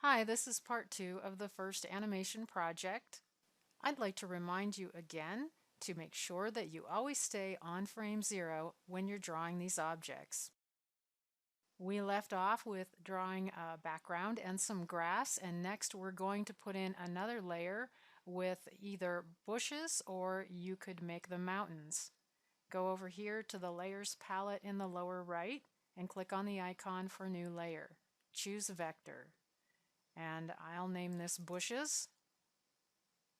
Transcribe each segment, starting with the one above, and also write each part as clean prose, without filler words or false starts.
Hi, this is part 2 of the First Animation project. I'd like to remind you again to make sure that you always stay on frame 0 when you're drawing these objects. We left off with drawing a background and some grass, and next we're going to put in another layer with either bushes or you could make them mountains. Go over here to the Layers palette in the lower right and click on the icon for New Layer. Choose Vector. And I'll name this bushes.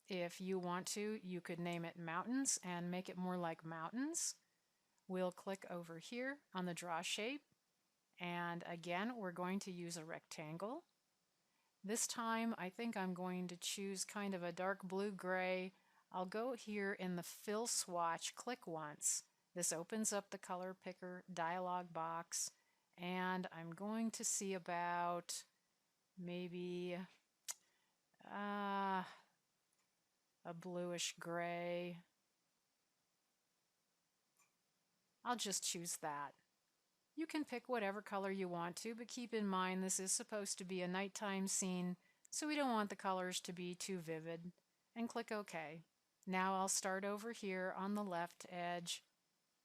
If you want to, you could name it mountains and make it more like mountains. We'll click over here on the draw shape, and again we're going to use a rectangle. This time I think I'm going to choose kind of a dark blue-gray. I'll go here in the fill swatch, click once. This opens up the color picker dialog box, and I'm going to see about maybe a bluish gray. I'll just choose that. You can pick whatever color you want to, but keep in mind this is supposed to be a nighttime scene, so we don't want the colors to be too vivid. And click OK. Now I'll start over here on the left edge,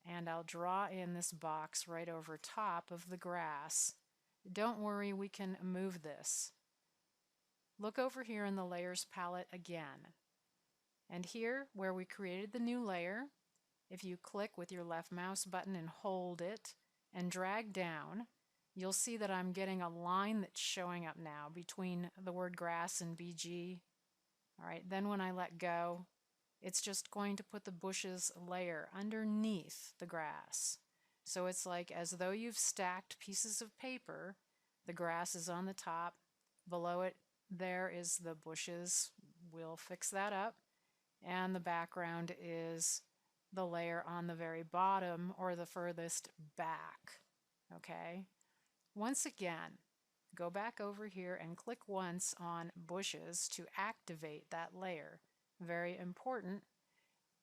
and I'll draw in this box right over top of the grass. Don't worry, we can move this. Look over here in the Layers palette again. And here, where we created the new layer, if you click with your left mouse button and hold it and drag down, you'll see that I'm getting a line that's showing up now between the word grass and BG. All right, then when I let go, it's just going to put the bushes layer underneath the grass. So it's like as though you've stacked pieces of paper. The grass is on the top. Below it, there is the bushes. We'll fix that up. And the background is the layer on the very bottom or the furthest back. Okay? Once again, go back over here and click once on bushes to activate that layer. Very important.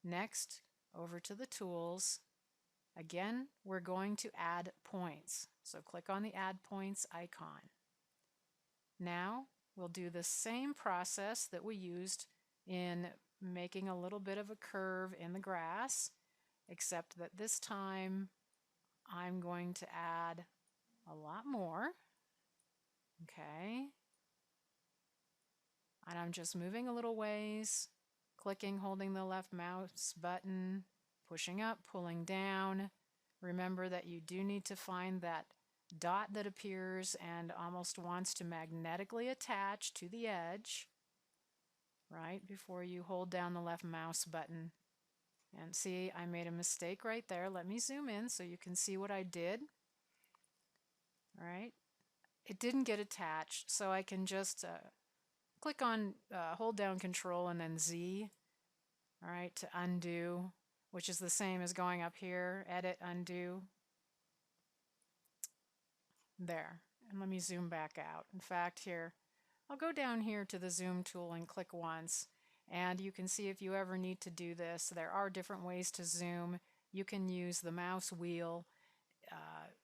Next, over to the tools. Again, we're going to add points. So click on the Add Points icon. Now, we'll do the same process that we used in making a little bit of a curve in the grass, except that this time I'm going to add a lot more. Okay. And I'm just moving a little ways, clicking, holding the left mouse button, pushing up, pulling down. Remember that you do need to find that dot that appears and almost wants to magnetically attach to the edge right before you hold down the left mouse button. And see, I made a mistake right there. Let me zoom in so you can see what I did. All right, it didn't get attached, so I can just click on, hold down Control and then Z, all right, to undo, which is the same as going up here, Edit, Undo. There, and let me zoom back out. In fact, here, I'll go down here to the Zoom tool and click once, and you can see if you ever need to do this, there are different ways to zoom. You can use the mouse wheel.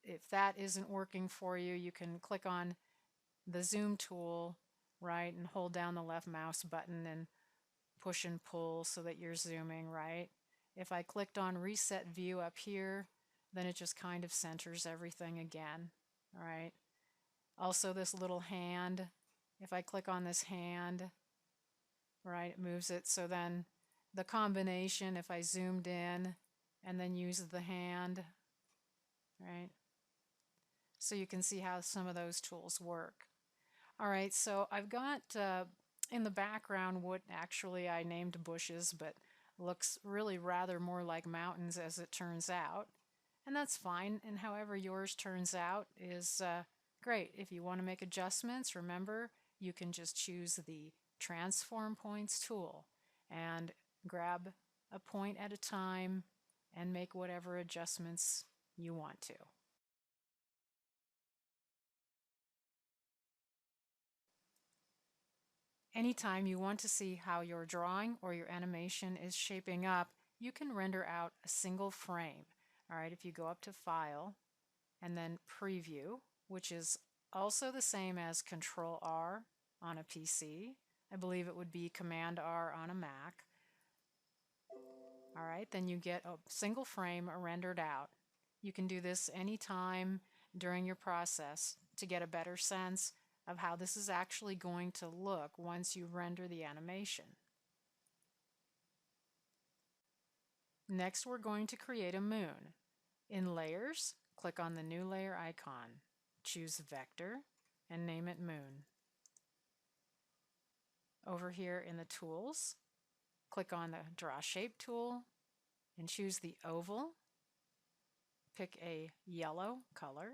If that isn't working for you, you can click on the Zoom tool, right, and hold down the left mouse button and push and pull so that you're zooming, right? If I clicked on Reset View up here, then it just kind of centers everything again, all right? Also this little hand, if I click on this hand, right, it moves it. So then the combination, if I zoomed in and then used the hand, right? So you can see how some of those tools work. All right, so I've got in the background what actually I named bushes, but looks really rather more like mountains as it turns out. And that's fine, and however yours turns out is great. If you want to make adjustments, remember, you can just choose the Transform Points tool and grab a point at a time and make whatever adjustments you want to. Anytime you want to see how your drawing or your animation is shaping up, you can render out a single frame. All right, if you go up to File and then Preview, which is also the same as Control R, on a PC. I believe it would be Command R on a Mac. All right, then you get a single frame rendered out. You can do this anytime during your process to get a better sense of how this is actually going to look once you render the animation. Next, we're going to create a moon. In Layers, click on the new layer icon. Choose Vector and name it Moon. Over here in the Tools, click on the Draw Shape tool and choose the oval. Pick a yellow color.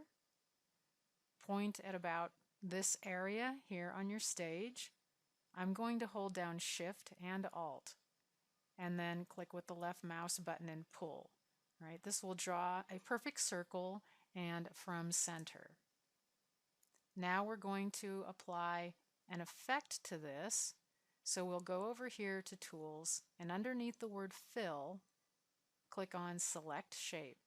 Point at about this area here on your stage. I'm going to hold down Shift and Alt and then click with the left mouse button and pull. Right, this will draw a perfect circle and from center. Now we're going to apply an effect to this. So we'll go over here to Tools and underneath the word Fill, click on Select Shape.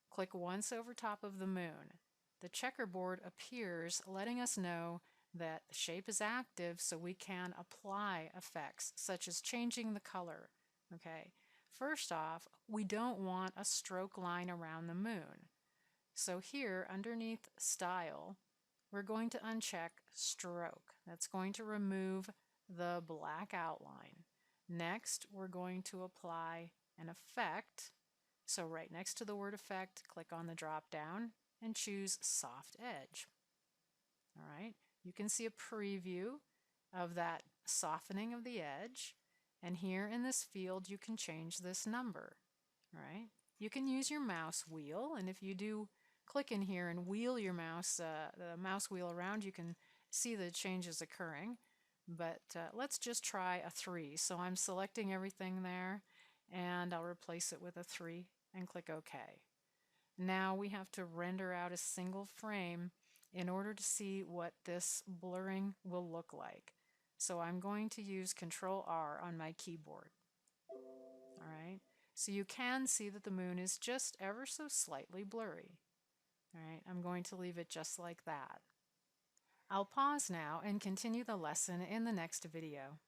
Click once over top of the moon. The checkerboard appears, letting us know that the shape is active, so we can apply effects such as changing the color. Okay. First off, we don't want a stroke line around the moon. So here underneath Style, we're going to uncheck Stroke. That's going to remove the black outline. Next, we're going to apply an effect. So right next to the word effect, click on the drop down and choose Soft Edge. All right, you can see a preview of that softening of the edge. And here in this field, you can change this number. All right, you can use your mouse wheel, and if you do click in here and wheel your mouse, the mouse wheel around, you can see the changes occurring. But let's just try a 3. So I'm selecting everything there, and I'll replace it with a 3 and click OK. Now we have to render out a single frame in order to see what this blurring will look like. So I'm going to use Control R on my keyboard. All right, so you can see that the moon is just ever so slightly blurry. All right, I'm going to leave it just like that. I'll pause now and continue the lesson in the next video.